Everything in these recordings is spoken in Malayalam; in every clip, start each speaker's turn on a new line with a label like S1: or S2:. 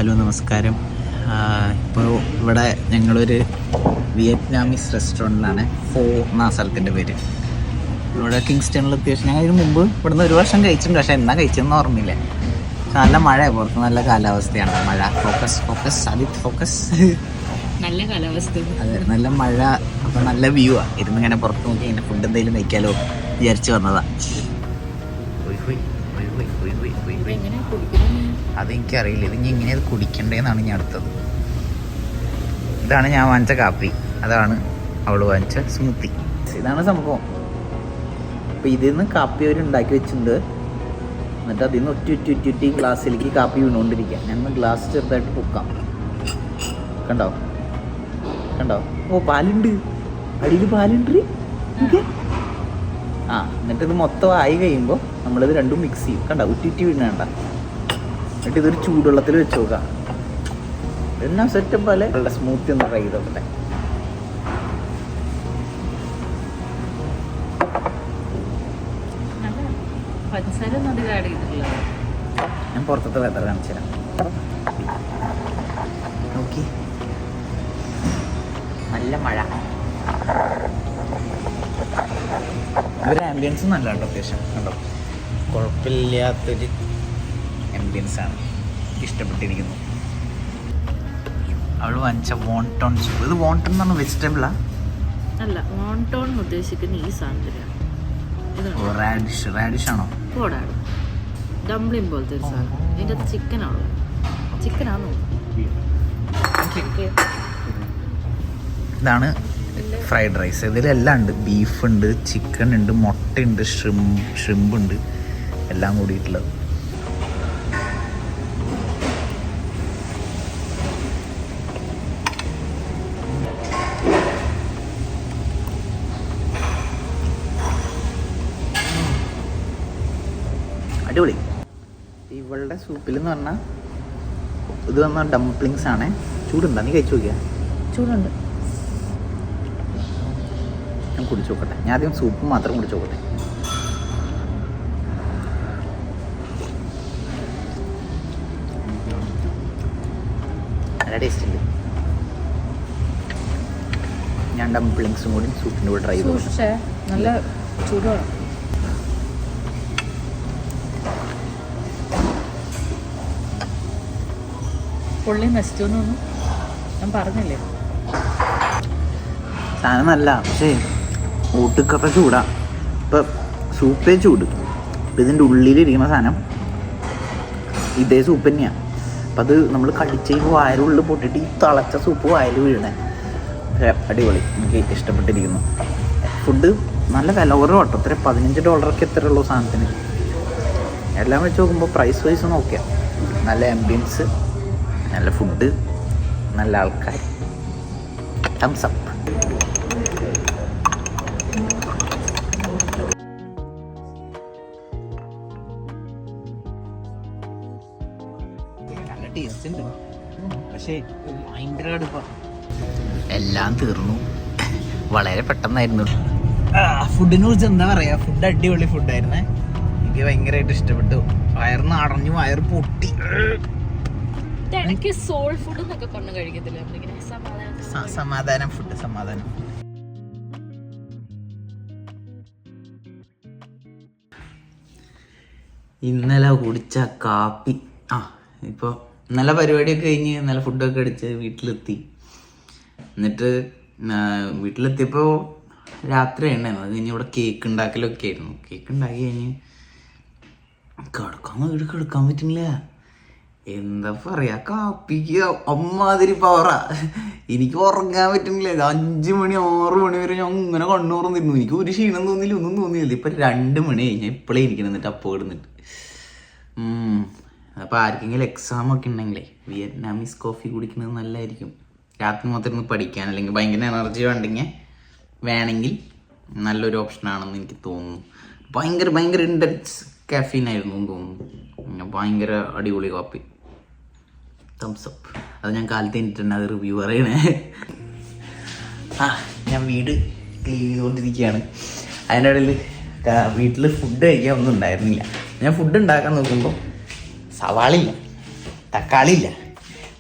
S1: ഹലോ നമസ്കാരം. ഇപ്പോൾ ഇവിടെ ഞങ്ങളൊരു വിയറ്റ്നാമീസ് റെസ്റ്റോറൻറ്റിലാണ്. എന്ന സ്ഥലത്തിൻ്റെ പേര്. ഇവിടെ കിങ്സ്റ്റണിൽ അത്യാവശ്യം ഞങ്ങൾ ഇതിന് മുമ്പ് ഇവിടുന്ന് ഒരു വർഷം കഴിച്ചിട്ടുണ്ട്. പക്ഷേ എന്നാ കഴിച്ചതെന്ന് ഓർമ്മയില്ല. നല്ല മഴയാണ്, പുറത്ത് നല്ല കാലാവസ്ഥയാണ്. മഴ ഫോക്കസ്
S2: നല്ല കാലാവസ്ഥ.
S1: അതെ, നല്ല മഴ. അപ്പോൾ നല്ല വ്യൂ ആണ്. ഇരുന്ന് ഇങ്ങനെ പുറത്ത് നോക്കി ഇങ്ങനെ ഫുഡ് എന്തെങ്കിലും കഴിക്കാലോ വിചാരിച്ച് വന്നതാണ്. അതെനിക്കറിയില്ല, ഇത് ഇങ്ങനെ അത് കുടിക്കണ്ടേന്നാണ് ഞാൻ അടുത്തത്. ഇതാണ് ഞാൻ വാങ്ങിച്ച കാപ്പി, അതാണ് അവൾ വാങ്ങിച്ച സ്മൂത്തി. ഇതാണ് സംഭവം. അപ്പം ഇതിൽ നിന്ന് കാപ്പി അവർ ഉണ്ടാക്കി വെച്ചിട്ടുണ്ട്. എന്നിട്ട് അതിൽ നിന്ന് ഒറ്റി ഗ്ലാസ്സിലേക്ക് കാപ്പി വീണുകൊണ്ടിരിക്കുക. ഞാൻ ഗ്ലാസ് ചെറുതായിട്ട് പൊക്കാം. കണ്ടോ? ഓ, പാലുണ്ട്, അടിയിൽ പാലുണ്ട്. എന്നിട്ട് ഇത് മൊത്തം ആയി കഴിയുമ്പോൾ നമ്മളിത് രണ്ടും മിക്സ് ചെയ്യും. കണ്ടോ? ഉറ്റി വീണേണ്ട. എന്നിട്ട് ഇതൊരു ചൂടുവെള്ളത്തിൽ വെച്ച് നോക്കാം. എന്നാ സെറ്റപ്പ് പോലെ നല്ല സ്മൂത്തി ഒന്ന് ട്രൈ ചെയ്തോട്ടെ. ഞാൻ പുറത്തത്തെ വെതർ കാണിച്ചു തരാം. നോക്കി, നല്ല മഴ. ഇവരുടെ ആംബിയൻസ് നല്ല കേട്ടോ, അത്യാവശ്യം. കണ്ടോ? കുഴപ്പമില്ലാത്തൊരു ആംബിയൻസാണ്, ഇഷ്ടപ്പെട്ടിരിക്കുന്നു. അവൾ വാങ്ങിച്ച വോണ്ടോൺ സൂപ്പ്. ഇത് വോണ്ടോൺ എന്ന് പറഞ്ഞ വെജിറ്റബിളാ?
S2: അല്ല, വോണ്ടോൺ ഉദ്ദേശിക്കുന്ന ഈ സാധനത്തിലാണ്.
S1: റാഡിഷ് ആണോ?
S2: പോടാണ്, ഡംപ്ലിംഗ് പോലത്തെ ഒരു സാധനം. ഇതിൻ്റെ അകത്ത് ചിക്കനാണോ?
S1: ഇതാണ് ഫ്രൈഡ് റൈസ്. ഇതിലെല്ലാം ഉണ്ട്. ബീഫുണ്ട്, ചിക്കൻ ഉണ്ട്, മുട്ടയുണ്ട്, ഷ്രിമ്പ് ഉണ്ട്, എല്ലാം കൂടിയിട്ടുള്ളത്. അടിപൊളി. ഇവളുടെ സൂപ്പിൽ എന്ന് പറഞ്ഞാൽ ഇത് വന്ന ഡംപ്ലിങ്സ് ആണ്. ചൂടുണ്ടോ? നീ കഴിച്ചു നോക്കിയാ?
S2: ചൂടുണ്ട്.
S1: ഞാൻ കുടിച്ചു നോക്കട്ടെ. ഞാൻ ആദ്യം സൂപ്പ് മാത്രം കുടിച്ചു നോക്കട്ടെ. നല്ല ടേസ്റ്റ് ഉണ്ട്. ഞാൻ ഡംപ്ലിങ്സും കൂടി സൂപ്പിൻ്റെ കൂടെ ട്രൈ ചെയ്തു.
S2: നല്ല ചൂടാണ്. പൊള്ളി നശിച്ചോന്നു ഞാൻ പറഞ്ഞില്ലേ.
S1: സാധനം നല്ല, പക്ഷേ ഊട്ടുക്കപ്പ ചൂടാ. ഇപ്പം സൂപ്പേ ചൂട്. ഇപ്പം ഇതിൻ്റെ ഉള്ളിലിരിക്കുന്ന സാധനം ഇതേ സൂപ്പ് തന്നെയാണ്. അപ്പം അത് നമ്മൾ കടിച്ച് കഴിയുമ്പോൾ വായലുള്ളിൽ പൊട്ടിട്ട് ഈ തിളച്ച സൂപ്പ് വായിൽ വീഴണേ. അടിപൊളി, എനിക്ക് ഇഷ്ടപ്പെട്ടിരിക്കുന്നു. ഫുഡ് നല്ല വില കുറവ് കേട്ടോ. ഇത്ര $15 എത്ര ഉള്ളൂ സാധനത്തിന്. എല്ലാം വെച്ച് നോക്കുമ്പോൾ പ്രൈസ് വൈസ് നോക്കിയാൽ നല്ല ആംബിയൻസ്, നല്ല ഫുഡ്, നല്ല ആൾക്കാർ. Thumbs up. നല്ല ടേസ്റ്റ് ഉണ്ട്, പക്ഷേ ഭയങ്കര അടുപ്പാ. എല്ലാം തീർന്നു, വളരെ പെട്ടെന്നായിരുന്നു. ഫുഡിനെ കുറിച്ച് എന്താ പറയാ, ഫുഡ് അടിപൊളി ഫുഡായിരുന്നേ. എനിക്ക് ഭയങ്കരമായിട്ട് ഇഷ്ടപ്പെട്ടു. വയറിന്ന് അടഞ്ഞു, വയറ് പൊട്ടി.
S2: സോൾ ഫുഡ് എന്നൊക്കെ പറഞ്ഞു കഴിക്കത്തില്ല.
S1: സമാധാനം ഫുഡ്, സമാധാനം. ഇന്നലെ കുടിച്ച കാപ്പി. ഇപ്പോൾ ഇന്നലെ പരിപാടിയൊക്കെ കഴിഞ്ഞ് ഇന്നലെ ഫുഡൊക്കെ അടിച്ച് വീട്ടിലെത്തി. എന്നിട്ട് വീട്ടിലെത്തിയപ്പോൾ രാത്രി ഉണ്ടായിരുന്നു. അത് കഴിഞ്ഞ് ഇവിടെ കേക്ക് ഉണ്ടാക്കലൊക്കെ ആയിരുന്നു. കേക്ക് ഉണ്ടാക്കി കഴിഞ്ഞ് കിടക്കാൻ പറ്റുന്നില്ല. എന്താ പറയാ, കാപ്പിക്ക് അമ്മാതിരി പവറാ. എനിക്ക് ഉറങ്ങാൻ പറ്റുന്നില്ല. 5 മണി 6 മണി വരെ ഞാൻ ഇങ്ങനെ കണ്ണുറന്നിരുന്നു. എനിക്ക് ഒരു ക്ഷീണം തോന്നിയില്ല, ഒന്നും തോന്നിയില്ല. ഇപ്പം 2 മണി കഴിഞ്ഞാൽ ഇപ്പോഴേ ഇരിക്കണം. എന്നിട്ട് അപ്പോൾ ഇടുന്നിട്ട് അപ്പോൾ ആർക്കെങ്കിലും എക്സാം ഒക്കെ ഉണ്ടെങ്കിലേ വിയറ്റ്നാമീസ് കോഫി കുടിക്കുന്നത് നല്ലതായിരിക്കും. രാത്രി മൊത്തം ഇരുന്ന് പഠിക്കാൻ അല്ലെങ്കിൽ ഭയങ്കര എനർജി വേണമെങ്കിൽ നല്ലൊരു ഓപ്ഷനാണെന്ന് എനിക്ക് തോന്നുന്നു. ഭയങ്കര ഇൻറ്റൻസ് കാഫീൻ ആയിരുന്നു എന്ന് തോന്നുന്നു. ഭയങ്കര അടിപൊളി കാപ്പി. Thumbs up. അത് ഞാൻ കാലത്ത് കഴിഞ്ഞിട്ടുണ്ട് അത് റിവ്യൂ പറയണേ. ഞാൻ വീട് ക്ലീൻ ചെയ്തുകൊണ്ടിരിക്കുകയാണ്. അതിനിടയിൽ വീട്ടിൽ ഫുഡ് കഴിക്കാൻ ഒന്നും ഉണ്ടായിരുന്നില്ല. ഞാൻ ഫുഡ് ഉണ്ടാക്കാൻ നോക്കുമ്പോൾ സവാളയില്ല, തക്കാളി ഇല്ല,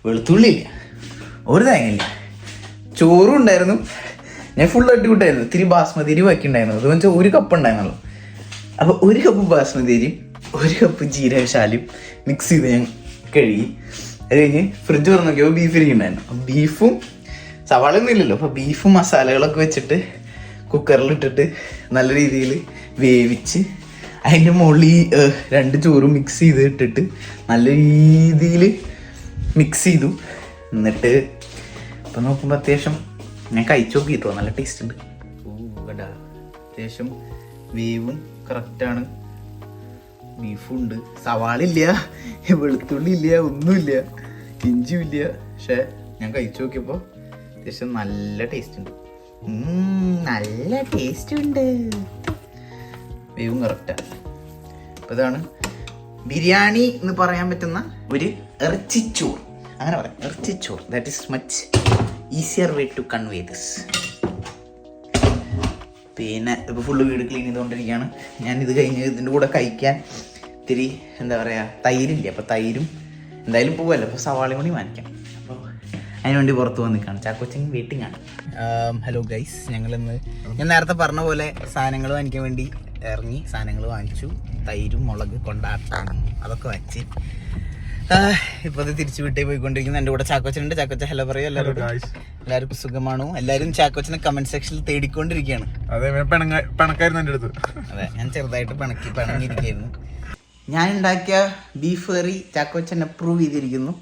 S1: വെളുത്തുള്ളി ഇല്ല, ഒരു തേങ്ങയില്ല. ചോറും ഉണ്ടായിരുന്നു. ഞാൻ ഫുൾ അടിപൊളിയായിരുന്നു. ഇത്തിരി ബാസ്മതി അരി ബാക്കിയുണ്ടായിരുന്നു. അത് വെച്ചാൽ 1 കപ്പ് ഉണ്ടായിരുന്നുള്ളൂ. അപ്പോൾ 1 കപ്പ് ബാസ്മതി അരിയും 1 കപ്പ് ജീരകശാലയും മിക്സ് ചെയ്ത് ഞാൻ കഴുകി. അത് കഴിഞ്ഞ് ഫ്രിഡ്ജ് തുറന്ന് നോക്കിയപ്പോൾ ബീഫ് ഇരിക്കുന്നുണ്ടായിരുന്നു. അപ്പം ബീഫും സവാളയൊന്നും ഇല്ലല്ലോ, അപ്പോൾ ബീഫും മസാലകളൊക്കെ വെച്ചിട്ട് കുക്കറിലിട്ടിട്ട് നല്ല രീതിയിൽ വേവിച്ച് അതിൻ്റെ മുകളിൽ 2 ചോറും മിക്സ് ചെയ്ത് ഇട്ടിട്ട് നല്ല രീതിയിൽ മിക്സ് ചെയ്തു. എന്നിട്ട് ഇപ്പം നോക്കുമ്പോൾ അത്യാവശ്യം ഞാൻ കഴിച്ചു നോക്കിട്ടോ, നല്ല ടേസ്റ്റ് ഉണ്ട്. കേട്ടാ, അത്യാവശ്യം വേവും കറക്റ്റാണ്. ബീഫും ഉണ്ട്, സവാള ഇല്ല, വെളുത്തുള്ളി ഇല്ല, ഒന്നുമില്ല, ഇഞ്ചിയും ഇല്ല. പക്ഷെ ഞാൻ കഴിച്ചു നോക്കിയപ്പോൾ അത്യാവശ്യം നല്ല ടേസ്റ്റ് ഉണ്ട്. നല്ല ടേസ്റ്റ് ഉണ്ട്, വേവും കറക്റ്റാണ്. അപ്പോൾ ഇതാണ് ബിരിയാണി എന്ന് പറയാൻ പറ്റുന്ന ഒരു ഇറച്ചിച്ചോറ്. അങ്ങനെ പറയാം, ഇറച്ചിച്ചോറ്. That is much easier way to convey this. പിന്നെ ഇപ്പോൾ ഫുള്ള് വീട് ക്ലീൻ ചെയ്തുകൊണ്ടിരിക്കുകയാണ്. ഞാനിത് കഴിഞ്ഞ് ഇതിൻ്റെ കൂടെ കഴിക്കാൻ ഇത്തിരി എന്താ പറയുക, തൈരില്ല. അപ്പോൾ തൈരും എന്തായാലും പോവല്ലോ, അപ്പോൾ സവാളയും കൂടി വാങ്ങിക്കാം. അപ്പോൾ അതിനുവേണ്ടി പുറത്ത് വന്ന് നിൽക്കുകയാണ്. ചാക്കോച്ചൻ വെയിറ്റിംഗ് ആണ്. ഹലോ ഗൈസ്, ഞങ്ങളിന്ന് ഞാൻ നേരത്തെ പറഞ്ഞ പോലെ സാധനങ്ങൾ വാങ്ങിക്കാൻ വേണ്ടി ഇറങ്ങി. സാധനങ്ങൾ വാങ്ങിച്ചു, തൈരും മുളക് കൊണ്ടാട്ടം അതൊക്കെ വാങ്ങിച്ച് ഇപ്പോൾ അത് തിരിച്ചു വീട്ടിൽ പോയിക്കൊണ്ടിരിക്കുന്നു. എൻ്റെ കൂടെ ചാക്കോച്ചനുണ്ട്. ചാക്കോച്ച ഹലോ പറയൂ എല്ലാവരോടും. എല്ലാവർക്കും സുഖമാണോ? എല്ലാവരും ചാക്കോച്ചനെ കമന്റ് സെക്ഷനിൽ തേടിക്കൊണ്ടിരിക്കുകയാണ്. അതെ, ഞാൻ ചെറുതായിട്ട് പിണങ്ങിയിരിക്കുന്നു. ഞാൻ ഉണ്ടാക്കിയ ബീഫ് കറി ചാക്കോച്ചൻ അപ്രൂവ് ചെയ്തിരിക്കുന്നു.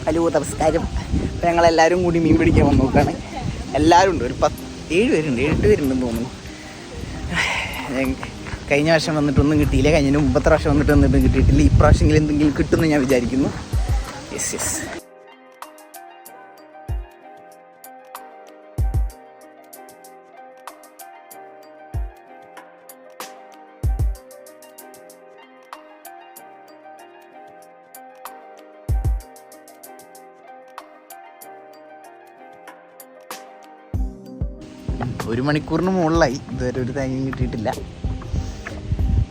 S1: ഹലോ, നമസ്കാരം. അപ്പം ഞങ്ങളെല്ലാവരും കൂടി മീൻ പിടിക്കാൻ വന്ന് നോക്കുകയാണ്. എല്ലാവരും ഉണ്ട്, ഒരു 7 പേരുണ്ട്, 8 പേരുണ്ടെന്ന് തോന്നുന്നു. കഴിഞ്ഞ വർഷം വന്നിട്ടൊന്നും കിട്ടിയില്ല, കഴിഞ്ഞ മുമ്പത്തെ പ്രാവശ്യം വന്നിട്ടൊന്നും കിട്ടിയിട്ടില്ല. ഇപ്രാവശ്യമെങ്കിലും എന്തെങ്കിലും കിട്ടുമെന്ന് ഞാൻ വിചാരിക്കുന്നു. Yes yes. ഒരു മണിക്കൂറിന് മുകളിലായി, ഇതുവരെ ഒരു തേങ്ങയും കിട്ടിയിട്ടില്ല.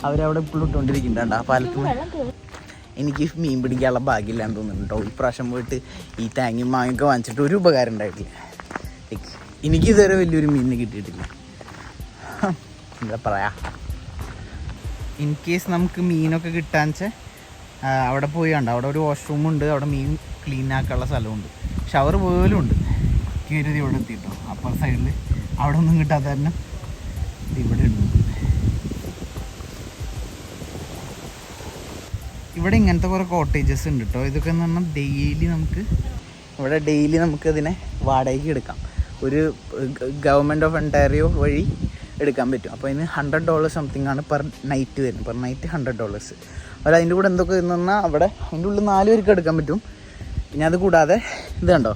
S1: അവരവിടെ ഇപ്പോഴും ഇട്ടുകൊണ്ടിരിക്കുന്നുണ്ട് ആ പാലത്ത്. എനിക്ക് മീൻ പിടിക്കാനുള്ള ഭാഗ്യമില്ലാന്ന് തോന്നുന്നു കേട്ടോ. ഇപ്രാവശ്യം പോയിട്ട് ഈ തേങ്ങയും മാങ്ങയൊക്കെ വാങ്ങിച്ചിട്ട് ഒരു ഉപകാരം ഉണ്ടായിട്ടില്ല. എനിക്കിതുവരെ വലിയൊരു മീനിന് കിട്ടിയിട്ടില്ല. എന്താ പറയാ, ഇൻ കേസ് നമുക്ക് മീനൊക്കെ കിട്ടാന്ന് വെച്ചാൽ അവിടെ പോയി കണ്ട, അവിടെ ഒരു വാഷ്റൂമുണ്ട്, അവിടെ മീൻ ക്ലീൻ ആക്കാനുള്ള സ്ഥലമുണ്ട്, ഷവർ പോലും ഉണ്ട്. കയറി ഇവിടെ എത്തിയിട്ടോ, അപ്പുറ സൈഡിൽ അവിടെ ഒന്നും കിട്ടാത്ത തന്നെ ഇവിടെ ഉണ്ട്. ഇവിടെ ഇങ്ങനത്തെ കുറേ കോട്ടേജസ് ഉണ്ട് കേട്ടോ. ഇതൊക്കെ എന്ന് പറഞ്ഞാൽ ഡെയിലി നമുക്ക് അതിനെ വാടകയ്ക്ക് എടുക്കാം. ഒരു ഗവൺമെൻറ് ഓഫ് ഒണ്ടാരിയോ വഴി എടുക്കാൻ പറ്റും. അപ്പോൾ അതിന് $100 സംതിങ് ആണ് പെർ നൈറ്റ് വരുന്നത്. Per night $100. അപ്പോൾ അതിൻ്റെ കൂടെ എന്തൊക്കെ എന്ന് പറഞ്ഞാൽ അവിടെ അതിൻ്റെ ഉള്ളിൽ 4 പേർക്ക് എടുക്കാൻ പറ്റും. പിന്നെ അത് കൂടാതെ ഇത് കണ്ടോ,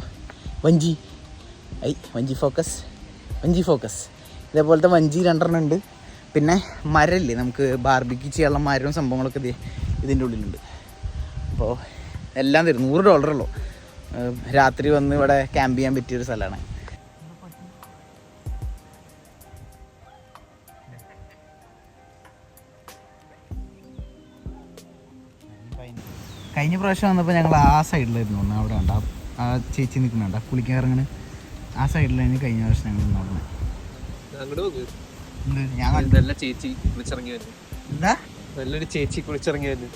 S1: വഞ്ചി ഫോക്കസ് ഇതേപോലത്തെ വഞ്ചി 2 ഉണ്ട്. പിന്നെ മരമില്ലേ, നമുക്ക് ബാർബിക്യൂ ചെയ്യാനുള്ള മരവും സംഭവങ്ങളൊക്കെ ഇതിൻ്റെ ഉള്ളിലുണ്ട്. അപ്പോൾ എല്ലാം തരും. $100 രാത്രി വന്ന് ഇവിടെ ക്യാമ്പ് ചെയ്യാൻ പറ്റിയൊരു സ്ഥലമാണ്. കഴിഞ്ഞ പ്രാവശ്യം വന്നപ്പോൾ ഞങ്ങൾ ആ സൈഡിലായിരുന്നു. അവിടെ ഉണ്ട് ആ ചേച്ചി നിൽക്കുന്നുണ്ട്, കുളിക്കാൻ ഇറങ്ങുന്നത് ആ സൈഡിലായിരുന്നു കഴിഞ്ഞ പ്രാവശ്യം ഞങ്ങൾ നടന്നത്.
S3: നല്ലൊരു ചേച്ചി കുളിച്ചിറങ്ങി വരുന്നു.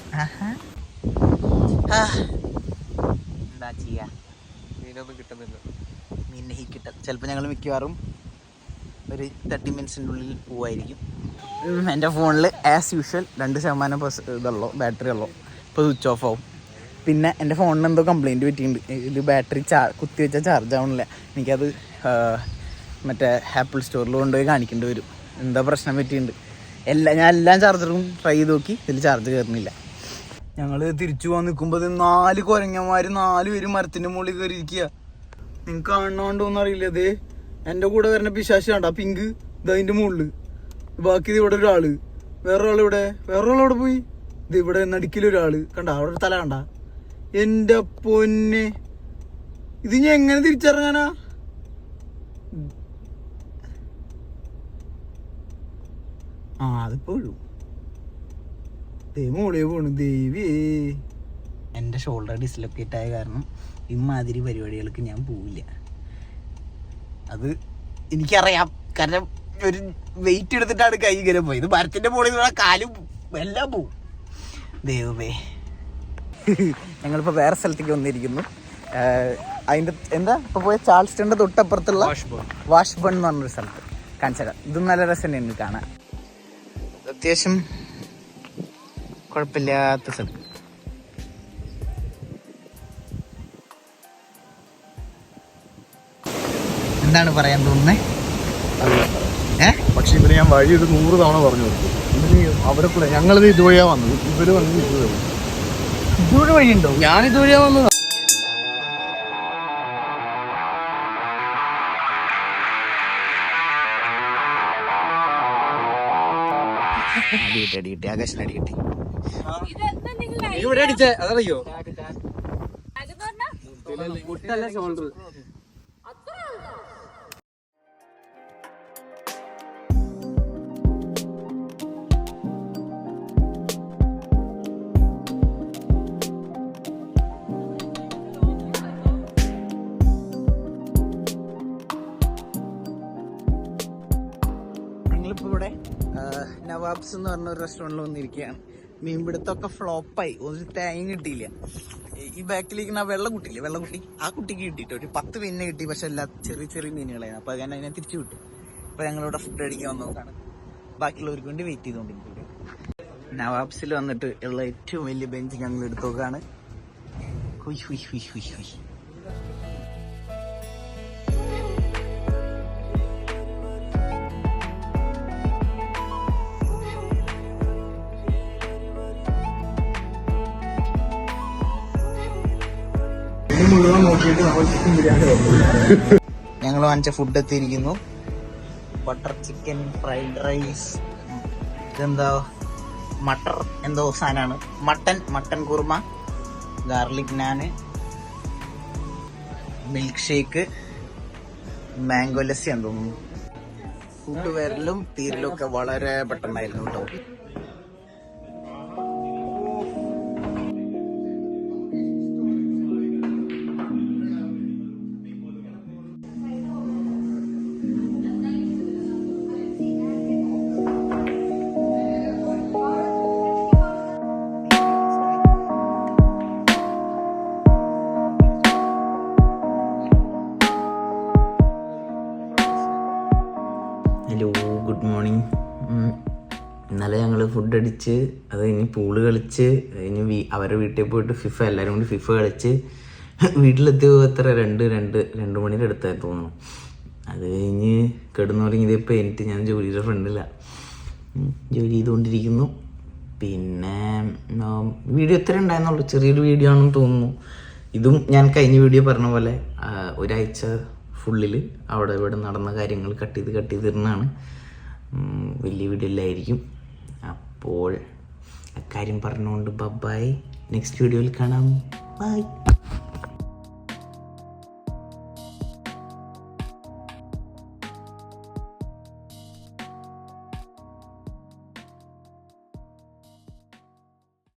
S1: എന്താ ചെയ്യാ,
S3: മീനൊന്നും കിട്ടുന്നില്ല.
S1: മീനെ കിട്ടും. ചിലപ്പോൾ ഞങ്ങൾ മിക്കവാറും ഒരു 30 മിനിറ്റ്സിൻ്റെ ഉള്ളിൽ പോവായിരിക്കും. എൻ്റെ ഫോണിൽ ആസ് യൂഷ്വൽ 2% ഇതുള്ളൂ, ബാറ്ററി ഉള്ളൂ. ഇപ്പോൾ സ്വിച്ച് ഓഫ് ആവും. പിന്നെ എൻ്റെ ഫോണിന് എന്തോ കംപ്ലയിൻറ്റ് പറ്റിയിട്ടുണ്ട്. ഇത് ബാറ്ററി കുത്തി വെച്ചാൽ ചാർജ് ആവണില്ല. എനിക്കത് മറ്റേ ആപ്പിൾ സ്റ്റോറിൽ കൊണ്ടുപോയി കാണിക്കേണ്ടി വരും. എന്താ പ്രശ്നം പറ്റിയിട്ടുണ്ട്. ഞാൻ എല്ലാ ചാർജറും ട്രൈ ചെയ്ത് നോക്കി, ഇതിൽ ചാർജ് കയറുന്നില്ല. ഞങ്ങൾ തിരിച്ചു പോകാൻ നിൽക്കുമ്പോൾ 4 കുരങ്ങന്മാർ 4 പേര് മരത്തിൻ്റെ മുകളിൽ കയറിയിരിക്കുക. നിങ്ങൾക്ക് കാണണോണ്ടോന്നും അറിയില്ല. അതേ എൻ്റെ കൂടെ വരുന്ന പിശാശി കണ്ട പിങ്ക് ഇതതിൻ്റെ മുകളിൽ, ബാക്കി ഇവിടെ ഒരാള്, വേറൊരാളിവിടെ പോയി. ഇത് ഇവിടെ നടുക്കിലൊരാള് കണ്ട, അവിടെ ഒരു തല കണ്ട. എൻ്റെ പൊന്നെ, ഇത് ഞാൻ എങ്ങനെ തിരിച്ചിറങ്ങാനാ? അതിപ്പോഴും മോളെ പോണു ദേവി. എൻ്റെ ഷോൾഡർ ഡിസ്ലൊക്കേറ്റ് ആയ കാരണം ഇമാതിരി പരിപാടികൾക്ക് ഞാൻ പോവില്ല. അത് എനിക്കറിയാം, കാരണം ഒരു വെയിറ്റ് എടുത്തിട്ടാണ് കൈ ഇങ്ങനെ പോയത്. മരത്തിൻ്റെ മുകളിൽ നിന്നുള്ള കാലും എല്ലാം പോവും. ദൈവമേ. ഞങ്ങളിപ്പോൾ വേറെ സ്ഥലത്തേക്ക് വന്നിരിക്കുന്നു. അതിൻ്റെ എന്താ ഇപ്പോൾ പോയ ചാൾസ്റ്റണിൻ്റെ തൊട്ടപ്പുറത്തുള്ള വാഷ് ബൺ എന്ന് പറഞ്ഞൊരു സ്ഥലത്ത് കാണിച്ചേക്കാം. ഇതും നല്ല രസം തന്നെയാണ് കാണാൻ. അത്യാവശ്യം കുഴപ്പമില്ലാത്ത സ്ഥലം. എന്താണ് പറയാൻ തോന്നുന്നത്?
S4: പക്ഷെ ഇവര് ഞാൻ വഴി ഒരു 100 തവണ പറഞ്ഞു കൊടുത്തു. ഇവര് അവിടെ കൂടെ ഞങ്ങളിത് ഇതുവഴിയാ വന്നത്, ഇവര് വന്നത്
S1: ഇതുവഴി വഴിയുണ്ടോ?
S3: ഞാൻ ഇതുവഴിയാ വന്നത്.
S1: അടികിട്ടി ആകാശിന് അടികിട്ടി.
S3: ഇവിടെ അടിച്ചേ അതറിയോ? മുട്ടല്ല ഷോൾഡർ.
S1: ഞങ്ങളിപ്പോൾ ഇവിടെ നവാബ്സ് എന്ന് പറഞ്ഞ ഒരു റെസ്റ്റോറൻറ്റിൽ വന്നിരിക്കുകയാണ്. മീൻപിടുത്തമൊക്കെ ഫ്ലോപ്പായി, ഒരു തേങ്ങ കിട്ടിയില്ല. ഈ ബാക്കിലിരിക്കുന്ന വെള്ളക്കുട്ടിയില്ലേ, വെള്ളക്കുട്ടി, ആ കുട്ടിക്ക് കിട്ടിയിട്ട് ഒരു 10 മീനിനെ കിട്ടി. പക്ഷെ എല്ലാ ചെറിയ ചെറിയ മീനുകളായിരുന്നു. അപ്പോൾ അങ്ങനെ അതിനെ തിരിച്ചു വിട്ടു. അപ്പോൾ ഞങ്ങളിവിടെ ഫുഡ് അടിക്കാൻ വന്നതാണ്. ബാക്കിയുള്ളവർക്ക് വേണ്ടി വെയിറ്റ് ചെയ്തുകൊണ്ടിരിക്കുന്നത്. നവാബ്സിൽ വന്നിട്ട് ഉള്ള ഏറ്റവും വലിയ ബെഞ്ച് ഞങ്ങൾ എടുത്തു നോക്കുകയാണ്. ഹുയ് ഹുയ് ഹുയ് ഹുയ് ഹുയ്.
S4: മുഴുവൻ നോക്കിയിട്ട് നമ്മൾ ചിക്കൻ ബിരിയാണി വന്നു.
S1: ഞങ്ങൾ വാങ്ങിച്ച ഫുഡ് എത്തിയിരിക്കുന്നു. ബട്ടർ ചിക്കൻ, ഫ്രൈഡ് റൈസ്, ഇതെന്താ മട്ടർ എന്തോ സാധനമാണ്, മട്ടൻ കുർമ, ഗാർലിക് നാന്, മിൽക്ക് ഷേക്ക്, മാംഗോ ലസ്സി എന്ന് തോന്നുന്നു. ഫുഡ് വരലും തീരലും ഒക്കെ വളരെ പെട്ടെന്നായിരുന്നു കേട്ടോ. Hello, good morning. ഇന്നലെ ഞങ്ങൾ ഫുഡ് അടിച്ച് അത് കഴിഞ്ഞ് പൂള് കളിച്ച് കഴിഞ്ഞ് അവരുടെ വീട്ടിൽ പോയിട്ട് എല്ലാവരും കൂടി ഫിഫ കളിച്ച് വീട്ടിലെത്തിയപ്പോൾ എത്ര 2 മണിയുടെ അടുത്തായി തോന്നുന്നു. അത് കഴിഞ്ഞ് കിടന്നുറങ്ങിയതിപ്പോൾ എനിക്ക് ഞാൻ ജോലിയുടെ ഫ്രണ്ടില്ല, ജോലി ചെയ്തുകൊണ്ടിരിക്കുന്നു. പിന്നെ വീഡിയോ എത്ര ഉണ്ടായിരുന്നുള്ളൂ, ചെറിയൊരു വീഡിയോ ആണെന്ന് തോന്നുന്നു. ഇതും ഞാൻ കഴിഞ്ഞ വീഡിയോ പറഞ്ഞ പോലെ ഒരാഴ്ച ഫുള്ളിൽ അവിടെ ഇവിടെ നടന്ന കാര്യങ്ങൾ കട്ട് ചെയ്ത് തരുന്നതാണ്. വലിയ വീഡിയോ എല്ലായിരിക്കും. അപ്പോൾ അക്കാര്യം പറഞ്ഞുകൊണ്ട് ബൈ. നെക്സ്റ്റ് വീഡിയോയിൽ കാണാം. ബൈ.